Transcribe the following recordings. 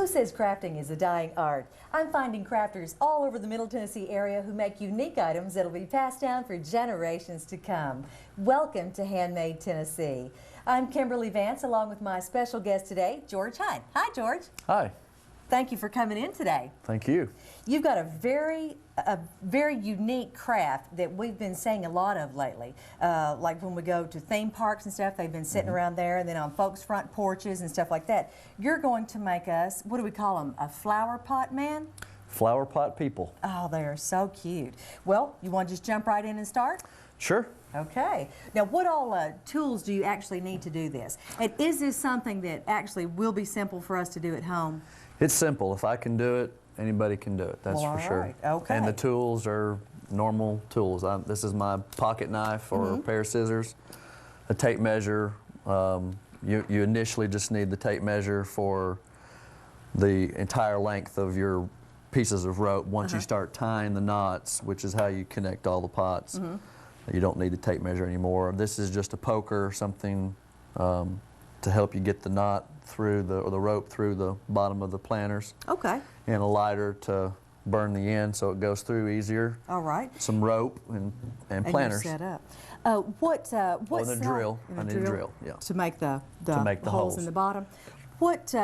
Who says crafting is a dying art? I'm finding crafters all over the Middle Tennessee area who make unique items that'll be passed down for generations to come. Welcome to HandMade Tennessee. I'm Kimberly Vance along with my special guest today, George Hyde. Hi, George. Hi. Thank you for coming in today. Thank you. You've got a very unique craft that we've been seeing a lot of lately. Like when we go to theme parks and stuff, they've been sitting around there, and then on folks' front porches and stuff like that. You're going to make us, what do we call them, a flower pot man? Flower pot people. Oh, they are so cute. Well, you want to just jump right in and start? Sure. Okay. Now, what all tools do you actually need to do this? And is this something that actually will be simple for us to do at home? It's simple. If I can do it, anybody can do it. That's well, for sure. Right. Okay. And the tools are normal tools. This is my pocket knife or a pair of scissors, a tape measure. You initially just need the tape measure for the entire length of your pieces of rope. Once you start tying the knots, which is how you connect all the pots, you don't need a tape measure anymore. This is just a poker or something to help you get the knot through or the rope through the bottom of the planters. Okay. And a lighter to burn the end so it goes through easier. All right. Some rope and planters. And you're set up. What and a drill. I need a drill. Yeah. To make the holes in the bottom. What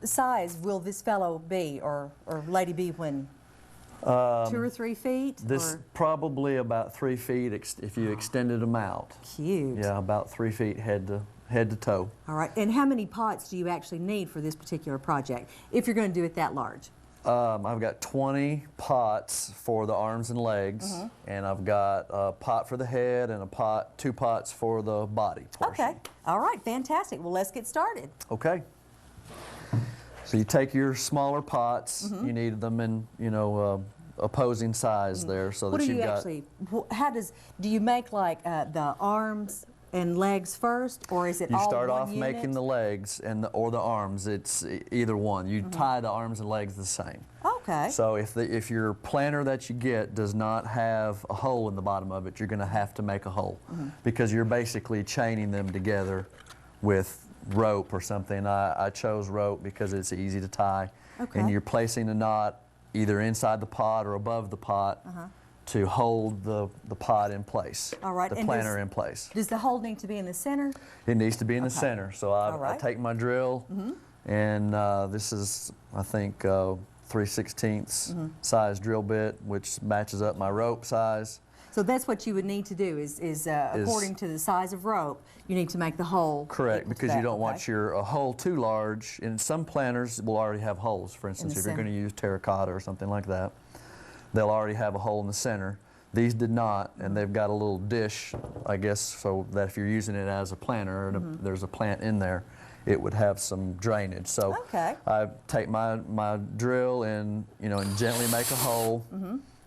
size will this fellow be or lady be when 2 or 3 feet? This probably about 3 feet if you extended them out. Cute. Yeah, about 3 feet head to toe. All right. And how many pots do you actually need for this particular project if you're going to do it that large? I've got 20 pots for the arms and legs, and I've got a pot for the head and 2 pots for the body portion. Okay. All right. Fantastic. Well, let's get started. Okay. So you take your smaller pots. You need them in, opposing size there, so that you've got. Do you make like the arms and legs first, or is it all one unit? You start off making the legs or the arms. It's either one. You tie the arms and legs the same. Okay. So if your planter that you get does not have a hole in the bottom of it, you're going to have to make a hole because you're basically chaining them together with rope or something. I chose rope because it's easy to tie. Okay. And you're placing a knot either inside the pot or above the pot to hold the pot in place. All right. The planter in place. Does the hole need to be in the center? It needs to be in the center. So I take my drill, and this is, I think, 3/16 size drill bit, which matches up my rope size. So that's what you would need to do is according to the size of rope, you need to make the hole. Correct, because you don't want a hole too large. And some planters will already have holes. For instance, if you're going to use terracotta or something like that, they'll already have a hole in the center. These did not, and they've got a little dish, I guess, so that if you're using it as a planter and there's a plant in there, it would have some drainage. So I take my drill and and gently make a hole.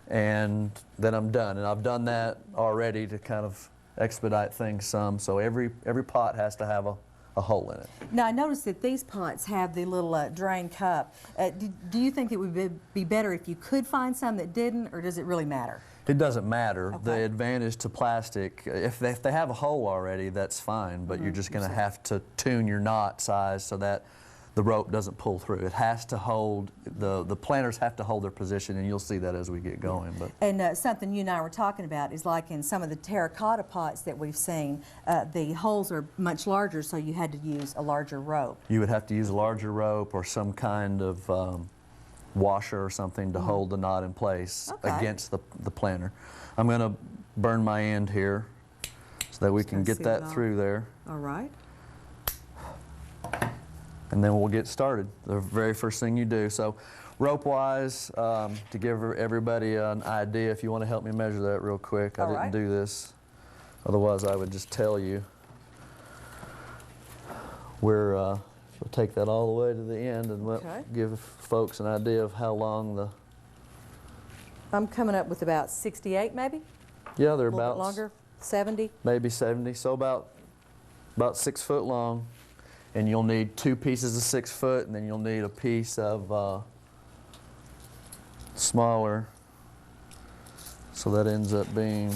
And then I'm done. And I've done that already to kind of expedite things some. So every pot has to have a hole in it. Now I noticed that these pots have the little drain cup. Do you think it would be better if you could find some that didn't, or does it really matter? It doesn't matter. The advantage to plastic, if they have a hole already, that's fine, but you're just going to have to tune your knot size so that the rope doesn't pull through. It has to hold, the planters have to hold their position, and you'll see that as we get going. But and something you and I were talking about is like in some of the terracotta pots that we've seen, the holes are much larger, so you had to use a larger rope. You would have to use a larger rope or some kind of washer or something to hold the knot in place against the planter. I'm going to burn my end here so that we can get that through there. All right. And then we'll get started. The very first thing you do. So rope-wise, to give everybody an idea, if you want to help me measure that real quick. I didn't do this. Otherwise, I would just tell you. We'll take that all the way to the end and give folks an idea of how long I'm coming up with about 68 maybe? Yeah, they're a little bit longer, 70? Maybe 70, so about 6 foot long. And you'll need 2 pieces of 6 foot, and then you'll need a piece of smaller. So that ends up being,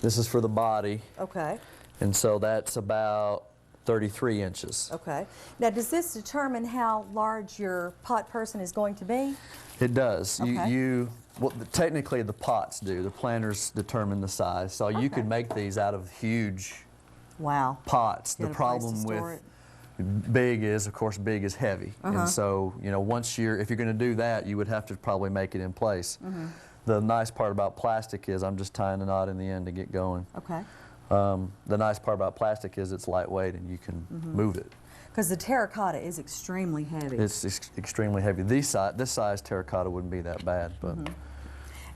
this is for the body. Okay. And so that's about 33 inches. Okay. Now, does this determine how large your pot person is going to be? It does. Okay. Well, technically the pots do. The planters determine the size. So you could make these out of huge Wow. pots. Get The a place to problem store with it. big is, of course, big is heavy. And so, you know, if you're going to do that, you would have to probably make it in place. The nice part about plastic is I'm just tying a knot in the end to get going. Okay. The nice part about plastic is it's lightweight and you can move it. Because the terracotta is extremely heavy. It's extremely heavy. This size terracotta wouldn't be that bad, but.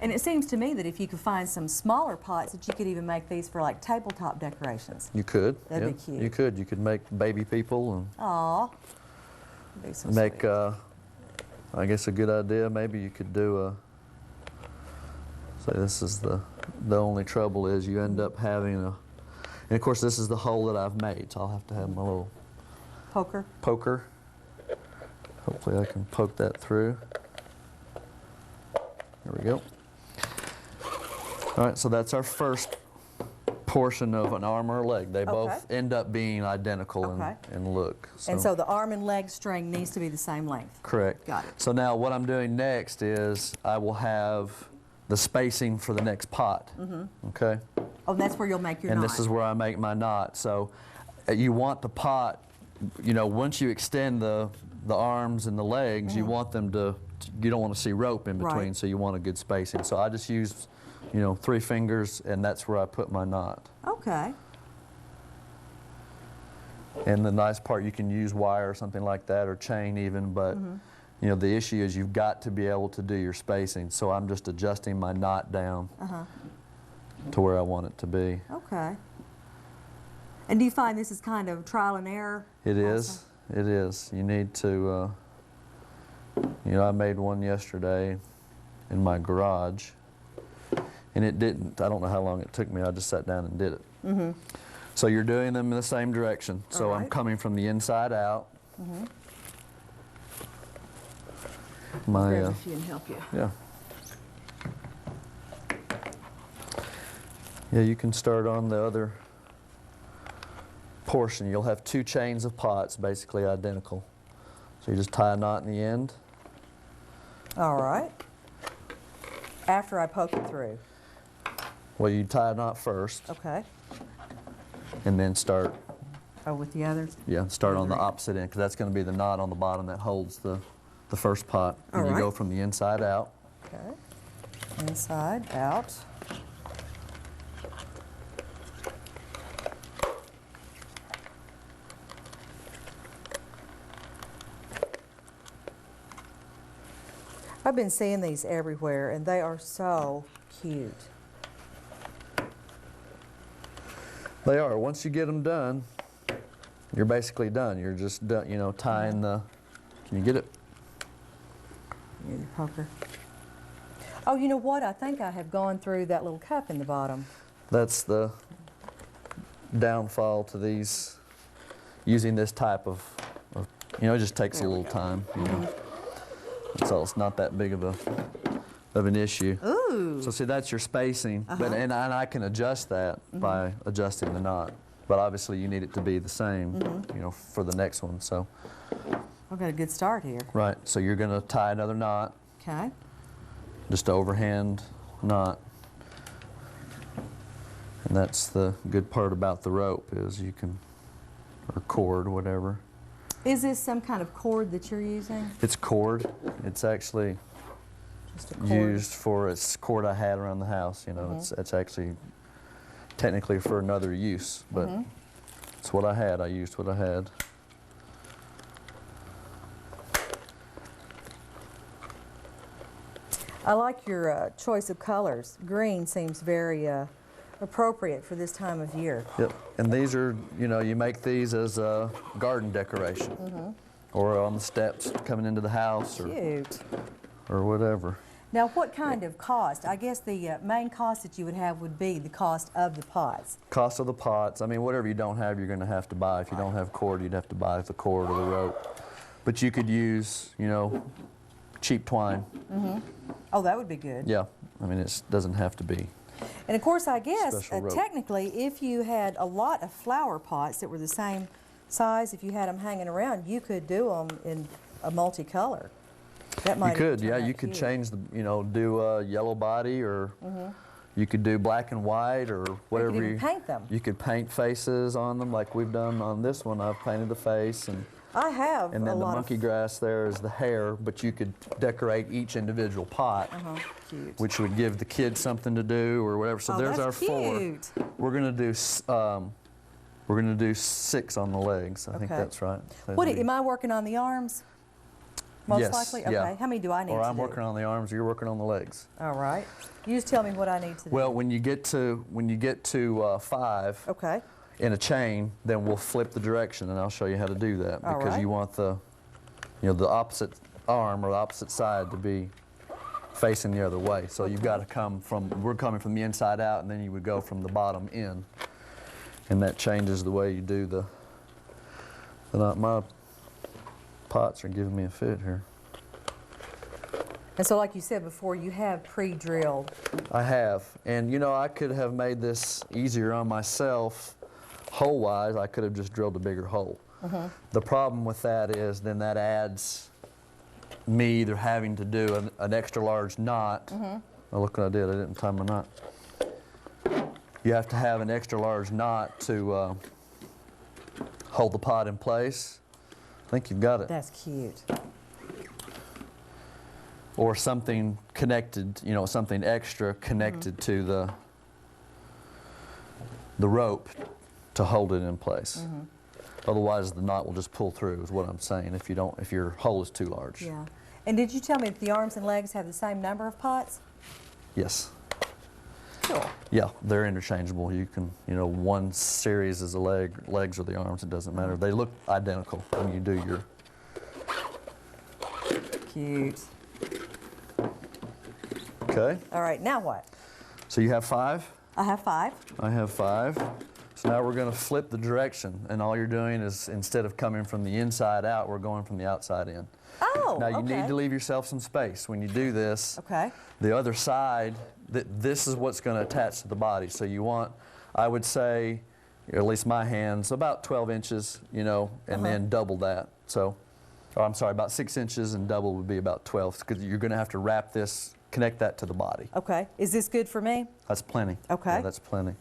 And it seems to me that if you could find some smaller pots, that you could even make these for like tabletop decorations. You could. That'd be cute. You could. You could make baby people and Aw. That'd be so make. sweet. I guess a good idea. Maybe you could do a. Say this is the only trouble is you end up having a. And of course this is the hole that I've made, so I'll have to have my little poker. Hopefully I can poke that through. There we go. All right, so that's our first portion of an arm or a leg. They both end up being identical in look. And so the arm and leg string needs to be the same length. Correct. Got it. So now what I'm doing next is I will have the spacing for the next pot. Okay? Oh, and that's where you'll make your knot. And this is where I make my knot. So you want the pot, you know, once you extend the arms and the legs, you want them to, you don't want to see rope in between, Right. so you want a good spacing. So I just use, you know, 3 fingers, and that's where I put my knot. Okay. And the nice part, you can use wire or something like that, or chain even, but you know, the issue is you've got to be able to do your spacing. So I'm just adjusting my knot down to where I want it to be. Okay. And do you find this is kind of trial and error? It also? is. It is. You need to, you know, I made one yesterday in my garage, and it didn't. I don't know how long it took me. I just sat down and did it. So you're doing them in the same direction. So I'm coming from the inside out. Grab a few and help you. Yeah. Yeah, you can start on the other portion. You'll have 2 chains of pots, basically identical. So you just tie a knot in the end. All right. After I poke it through. Well, you tie a knot first, Okay. and then start. Oh, with the others? Yeah, start on the opposite end, because that's going to be the knot on the bottom that holds the first pot. And you go from the inside out. Okay. Inside, out. I've been seeing these everywhere, and they are so cute. They are. Once you get them done, you're basically done. You're just done, you know, tying the. Can you get it? Your poker. Oh, you know what? I think I have gone through that little cup in the bottom. That's the downfall to these. Using this type of you know, it just takes a little time. You know. So it's not that big of an issue. Ooh. So see, that's your spacing, but and I can adjust that by adjusting the knot. But obviously, you need it to be the same, you know, for the next one. So. I've got a good start here. Right. So you're going to tie another knot. Okay. Just an overhand knot. And that's the good part about the rope is you can, or cord, whatever. Is this some kind of cord that you're using? It's cord. It's actually Just a cord. used for, it's cord I had around the house, you know. It's actually technically for another use, but it's what I had. I used what I had. I like your choice of colors. Green seems very appropriate for this time of year. Yep. And these are, you know, you make these as a garden decoration or on the steps coming into the house or whatever. Now, what kind of cost? I guess the main cost that you would have would be the cost of the pots. Cost of the pots. I mean, whatever you don't have, you're going to have to buy. If you don't have cord, you'd have to buy the cord or the rope. But you could use, you know, cheap twine. Oh, that would be good. Yeah. I mean, it doesn't have to be. And of course, I guess Special rope. technically, if you had a lot of flower pots that were the same size, if you had them hanging around, you could do them in a multicolor. That might You could, even turn yeah. out You could cute. change the, do a yellow body, or you could do black and white, or whatever. even paint them. You could paint faces on them, like we've done on this one. I've painted the face, I have and a then the lot monkey of... grass there is the hair. But you could decorate each individual pot, Cute. which would give the kids something to do or whatever. So Oh, there's that's our cute. 4. We're gonna do 6 on the legs. I think Okay. that's right. What, am I working on the arms? Most Yes, likely? Okay. yeah. How many do I need Or to I'm do? working on the arms. You're working on the legs. All right. You just tell me what I need to do. Well, when you get to 5 Okay. in a chain, then we'll flip the direction, and I'll show you how to do that, All because right. you want the opposite arm or the opposite side to be facing the other way. So you've got to we're coming from the inside out, and then you would go from the bottom in, and that changes the way you do the knot. My pots are giving me a fit here. And so like you said before, you have pre-drilled. I have, and I could have made this easier on myself hole-wise. I could have just drilled a bigger hole. The problem with that is then that adds me either having to do an extra large knot. Oh, look what I did, I didn't tie my knot. You have to have an extra large knot to hold the pot in place. I think you've got it. That's cute. Or something connected, something extra connected to the rope to hold it in place. Otherwise, the knot will just pull through, is what I'm saying, if your hole is too large. Yeah. And did you tell me that the arms and legs have the same number of pots? Yes. Cool. Yeah, they're interchangeable. You can, one series is the legs or the arms, it doesn't matter. They look identical when you do your... Cute. Okay. All right, now what? So you have 5? I have 5. I have 5. So now we're going to flip the direction, and all you're doing is, instead of coming from the inside out, we're going from the outside in. Oh, Now you okay. need to leave yourself some space when you do this. Okay. The other side, this is what's going to attach to the body. So you want, I would say, or at least my hands, about 12 inches, and then double that. So, I'm sorry, about 6 inches, and double would be about 12, because you're going to have to wrap this, connect that to the body. Okay. Is this good for me? That's plenty. Okay. Yeah, that's plenty.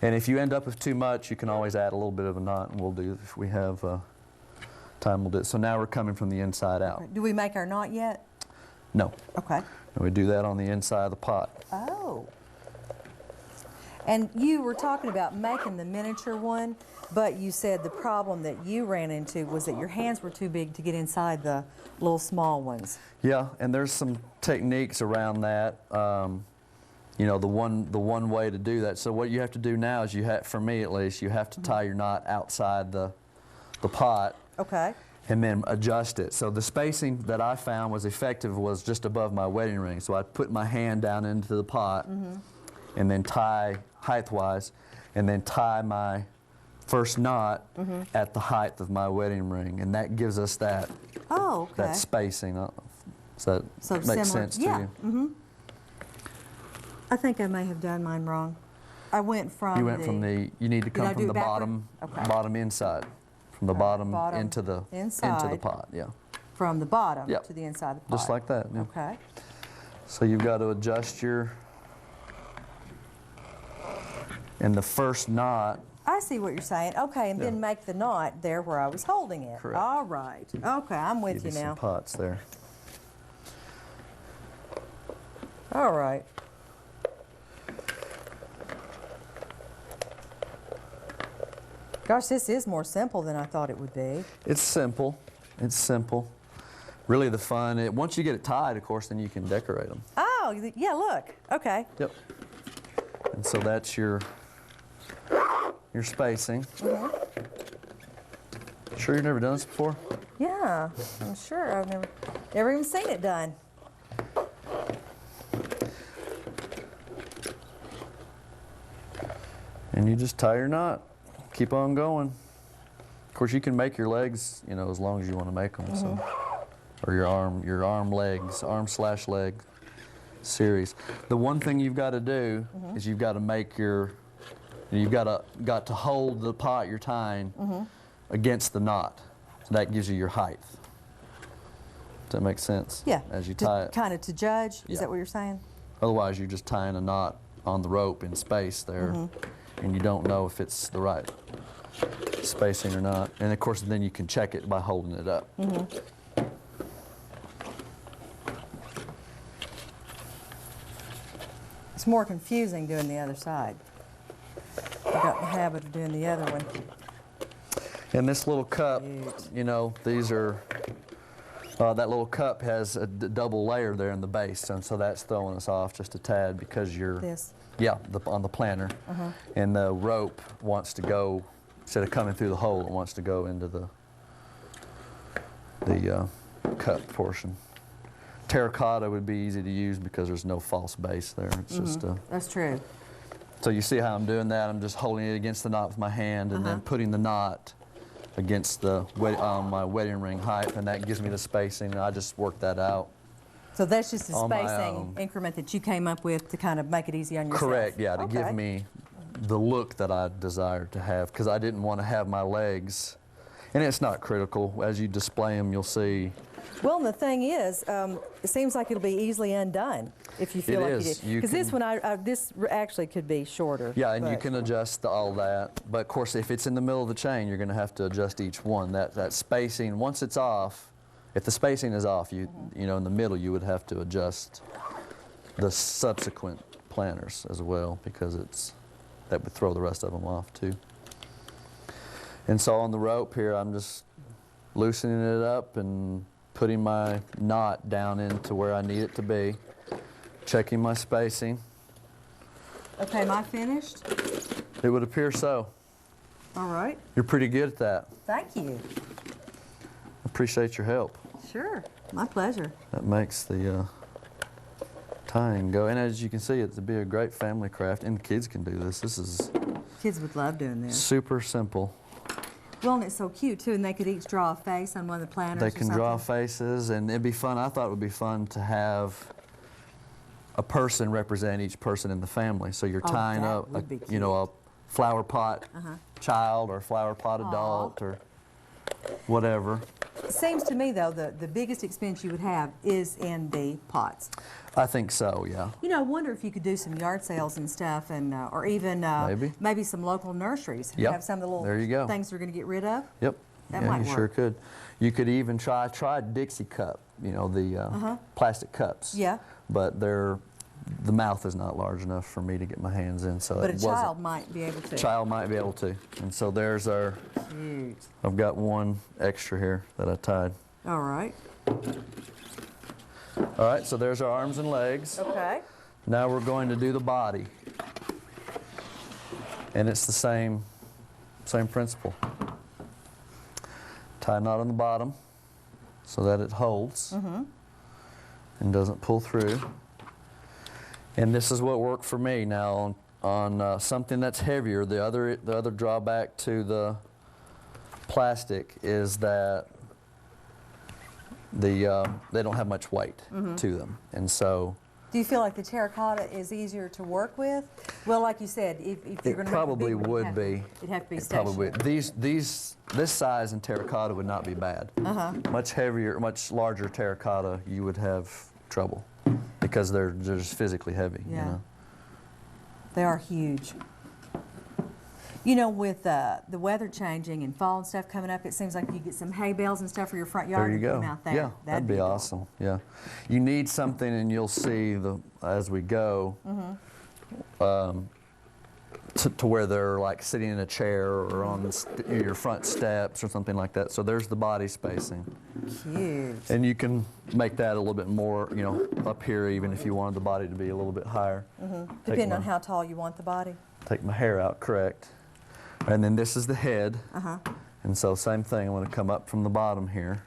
And if you end up with too much, you can always add a little bit of a knot, and we'll do, if we have time, we'll do it. So now we're coming from the inside out. Do we make our knot yet? No. Okay. And we do that on the inside of the pot. Oh. And you were talking about making the miniature one, but you said the problem that you ran into was that your hands were too big to get inside the little small ones. Yeah, and there's some techniques around that. The one way to do that. So what you have to do now is for me at least, you have to tie your knot outside the pot. Okay. And then adjust it. So the spacing that I found was effective was just above my wedding ring. So I'd put my hand down into the pot and then tie height-wise, and then tie my first knot at the height of my wedding ring, and that gives us that that spacing. Does that make sense to you? I think I may have done mine wrong. I went from You went from the. You need to Did I come do from the it backward? bottom, Okay. bottom inside, from the bottom into the inside. pot. Yeah, from the bottom Yep. to the inside of the pot. just like that. Yeah. Okay. So you've got to adjust and the first knot. I see what you're saying. Okay, and then make the knot there where I was holding it. Correct. All right. Okay, I'm with Give you you now. some pots there. All right. Gosh, this is more simple than I thought it would be. It's simple. It's simple. Really the fun, once you get it tied, of course, then you can decorate them. Oh, yeah, look. Okay. Yep. And so that's your spacing. Sure you've never done this before? Yeah, I'm sure. I've never even seen it done. And you just tie your knot. Keep on going. Of course, you can make your legs, as long as you want to make them. So, or your arm/leg series. The one thing you've got to do is you've got to make got to hold the pot you're tying against the knot. So that gives you your height. Does that make sense? Yeah. As you tie it. Kind of to judge? Is Yeah. that what you're saying? Otherwise, you're just tying a knot on the rope in space there, and you don't know if it's the right spacing or not. And of course, then you can check it by holding it up. It's more confusing doing the other side. I got in the habit of doing the other one. And this little cup, Cute. you know, these are, that little cup has a double layer there in the base, and so that's throwing us off just a tad because you're, This. yeah, on the planter. And the rope wants to go, instead of coming through the hole, it wants to go into the cup portion. Terracotta would be easy to use because there's no false base there. It's just That's true. so you see how I'm doing that? I'm just holding it against the knot with my hand and then putting the knot against the my wedding ring height, and that gives me the spacing, and I just work that out. So that's just a On my spacing own. increment that you came up with to kind of make it easy on yourself. Correct, yeah, to Okay. give me the look that I desired to have, because I didn't want to have my legs, and it's not critical. As you display them, you'll see. Well, and the thing is, it seems like it'll be easily undone if you feel It like is. you You do. Because this can- one, this actually could be shorter. Yeah, and you but- can adjust all that. But of course, if it's in the middle of the chain, you're going to have to adjust each one. That spacing, once it's off, if the spacing is off, you know, in the middle, you would have to adjust the subsequent planters as well, because that would throw the rest of them off too. And so on the rope here, I'm just loosening it up and putting my knot down into where I need it to be, checking my spacing. Okay, am I finished? It would appear so. All right. You're pretty good at that. Thank you. Appreciate your help. Sure. My pleasure. That makes the tying go. And as you can see, it'd be a great family craft, and the kids can do this. This is Kids would love doing this. super simple. Well, and it's so cute, too, and they could each draw a face on one of the planters They or can draw something. faces, and it'd be fun. I thought it would be fun to have a person represent each person in the family. So you're Oh, tying that up, would be you know, a flower pot Uh-huh. child or a flower pot adult or whatever. It seems to me, though, the biggest expense you would have is in the pots. I think so, yeah. You know, I wonder if you could do some yard sales and stuff, and or even Maybe. some local nurseries who Yep. have some of the little There you go. things they're going to get rid of. Yep. That yeah, might you sure work. could. You could even try Dixie cup, you know, the plastic cups. Yeah. But the mouth is not large enough for me to get my hands in, so But it a wasn't. child might be able to. Child might be able to. And so there's our, Cute. I've got one extra here that I tied. All right. All right, so there's our arms and legs. Okay. Now we're going to do the body. And it's the same principle. Tie a knot on the bottom so that it holds and doesn't pull through. And this is what worked for me. Now on something that's heavier, the other drawback to the plastic is that they don't have much weight to them, and so Do you feel like the terracotta is easier to work with? Well, like you said, if you're going to probably would be. It'd have to be It probably stationary. this size in terracotta would not be bad. Much heavier, much larger terracotta, you would have trouble because they're just physically heavy. Yeah. You know? They are huge. You know, with the weather changing and fall and stuff coming up, it seems like you get some hay bales and stuff for your front yard. There you and put go. them out there. Yeah, that'd be adorable. awesome. Yeah, you need something, and you'll see as we go. To where they're like sitting in a chair or on your front steps or something like that. So there's the body spacing. Cute. And you can make that a little bit more, you know, up here even if you wanted the body to be a little bit higher. Depending on how tall you want the body. Take my hair out, correct. And then this is the head. Uh-huh. And so same thing, I'm going to come up from the bottom here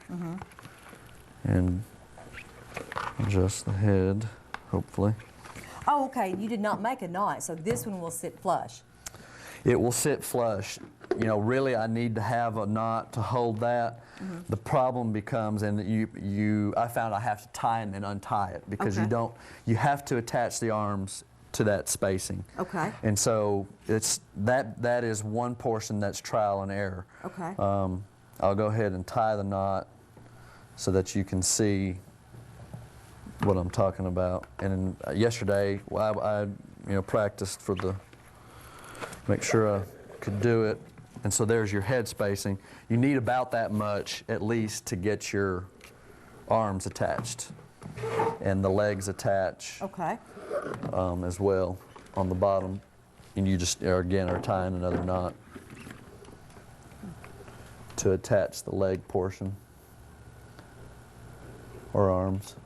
and adjust the head, hopefully. Oh, okay. You did not make a knot, so this one will sit flush. It will sit flush. You know, really I need to have a knot to hold that. The problem becomes, and I found I have to tie and then untie it because Okay. you have to attach the arms to that spacing. Okay. And so it's that is one portion that's trial and error. Okay. I'll go ahead and tie the knot so that you can see what I'm talking about. And yesterday, I practiced for make sure I could do it. And so there's your head spacing. You need about that much at least to get your arms attached and the legs attach. Okay. As well on the bottom. And you just again are tying another knot to attach the leg portion or arms.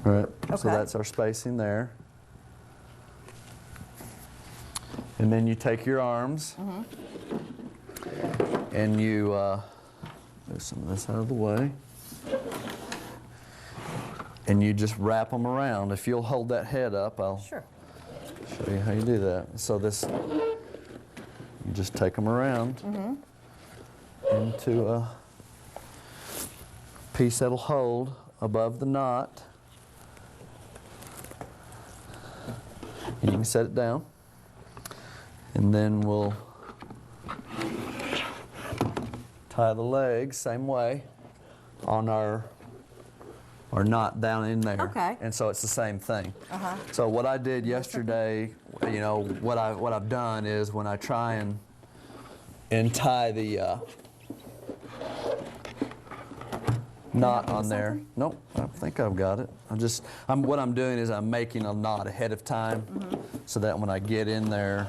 All right, so that's our spacing there. And then you take your arms and you move some of this out of the way. And you just wrap them around. If you'll hold that head up, I'll show you how you do that. So you just take them around into a piece that'll hold above the knot. And you can set it down. And then we'll tie the legs same way on our knot down in there. Okay. And so it's the same thing. So what I did yesterday, what I've done is when I try and tie the knot on there. Nope, I think I've got it. What I'm doing is I'm making a knot ahead of time so that when I get in there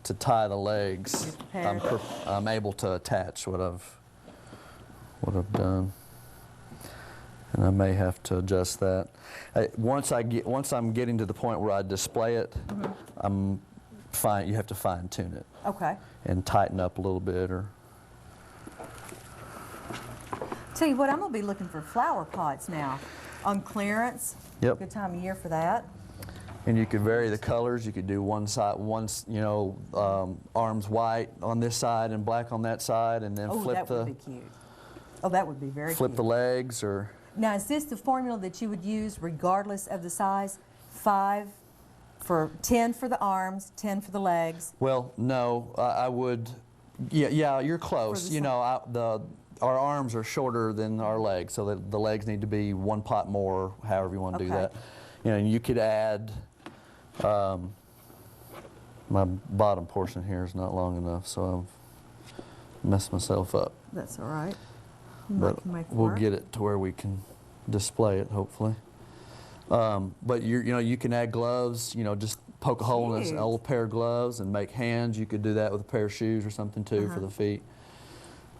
to tie the legs, I'm able to attach what I've done. And I may have to adjust that. Once I'm getting to the point where I display it, you have to fine tune it. Okay. And tighten up a little bit Tell you what, I'm gonna be looking for flower pots now on clearance. Yep. Good time of year for that. And you could vary the colors. You could do one side, arms white on this side and black on that side, and then that would be cute. Oh, that would be very cute. Flip the legs, or. Now, is this the formula that you would use regardless of the size? 10 for the arms, 10 for the legs? Well, no, I would. Yeah, you're close. Our arms are shorter than our legs, so the legs need to be one pot more, however you want to do that. And you could add. My bottom portion here is not long enough, so I've messed myself up. That's all right. But we'll get it to where we can display it, hopefully. But you can add gloves. Just poke a hole in an old pair of gloves and make hands. You could do that with a pair of shoes or something too for the feet.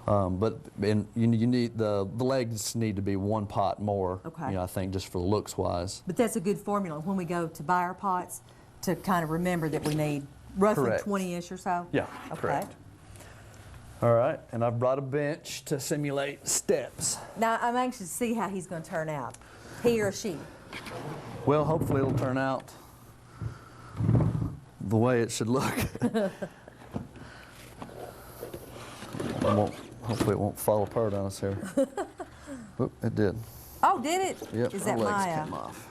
But you need the legs need to be one pot more. Okay. I think just for looks wise. But that's a good formula when we go to buy our pots to kind of remember that we need roughly 20-ish or so. Yeah. Okay. Correct. All right, and I've brought a bench to simulate steps. Now I'm anxious to see how he's going to turn out, he or she. Well, hopefully it'll turn out the way it should look. Hopefully it won't fall apart on us here. Oop, it did. Oh, did it? Yep, Is that our legs came off.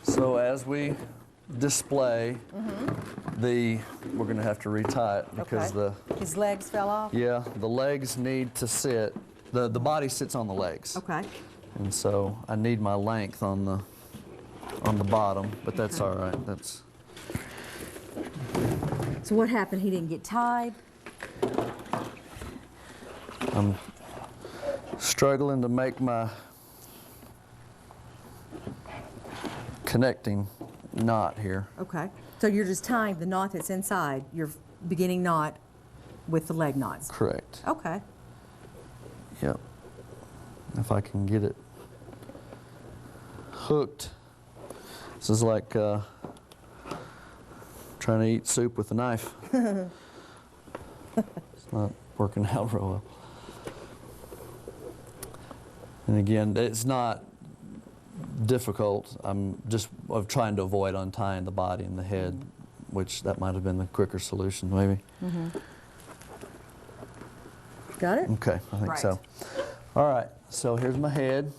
So as we display we're going to have to retie it because his legs fell off? Yeah, the legs need to sit. The body sits on the legs. Okay. And so I need my length on the bottom, but that's all right. That's. So what happened? He didn't get tied? I'm struggling to make my connecting knot here. Okay. So you're just tying the knot that's inside, your beginning knot, with the leg knots? Correct. Okay. Yep. If I can get it hooked. This is like trying to eat soup with a knife. It's not working out real well. And again, it's not difficult. I'm just trying to avoid untying the body and the head, which that might have been the quicker solution, maybe. Got it? Okay, I think so. All right, so here's my head.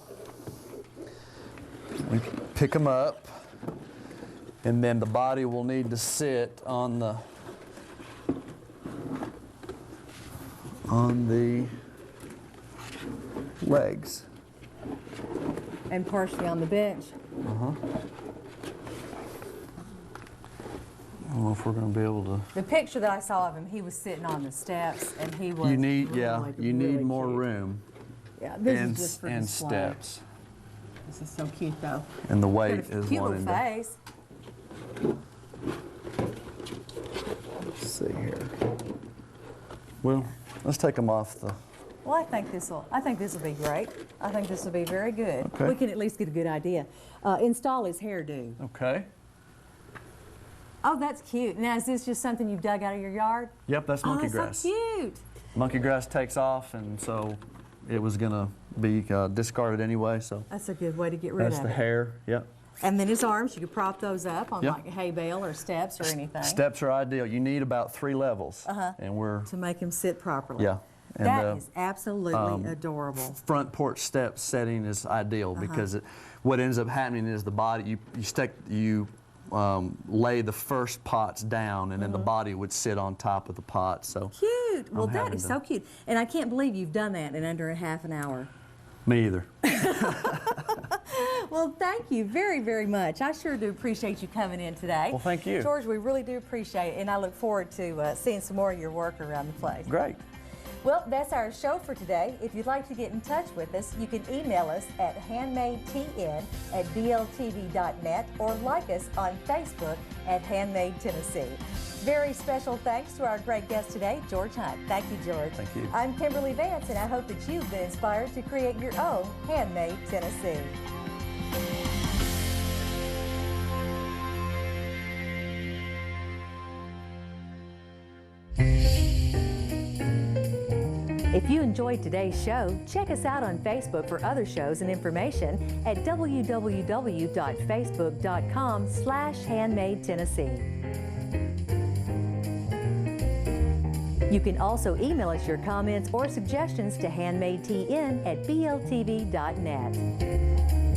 We pick them up, and then the body will need to sit on the legs. And partially on the bench. I don't know if we're going to be able to. The picture that I saw of him, he was sitting on the steps, and he was. You need, really, you need really more cute. room. Yeah, this and is just for and display. steps. This is so cute, though. And the weight Got a is cute one little into. face. Let's see here. Well, let's take them off the. Well, I think this will be great. I think this will be very good. Okay. We can at least get a good idea. Install his hairdo. Okay. Oh, that's cute. Now, is this just something you've dug out of your yard? Yep, that's monkey oh, grass. So cute. Monkey grass takes off, and so it was going to be discarded anyway. So That's a good way to get rid that's of the it. hair. Yep. And then his arms, you could prop those up on Yep. like a hay bale or steps or anything Steps are ideal. You need about 3 levels, and we're to make him sit properly. yeah. And That is absolutely adorable. front porch step setting is ideal because what ends up happening is the body you lay the first pots down, and then the body would sit on top of the pot. So Cute. Well, that having is to- so cute. And I can't believe you've done that in under a half an hour. me either. Well, thank you very, very much. I sure do appreciate you coming in today. Well, thank you. George, we really do appreciate it, and I look forward to seeing some more of your work around the place. Great. Well, that's our show for today. If you'd like to get in touch with us, you can email us at handmadetn@bltv.net or like us on Facebook at HandMade Tennessee. Very special thanks to our great guest today, George Hunt. Thank you, George. Thank you. I'm Kimberly Vance, and I hope that you've been inspired to create your own Handmade Tennessee. If you enjoyed today's show, check us out on Facebook for other shows and information at www.facebook.com/HandmadeTennessee. You can also email us your comments or suggestions to handmadetn@bltv.net.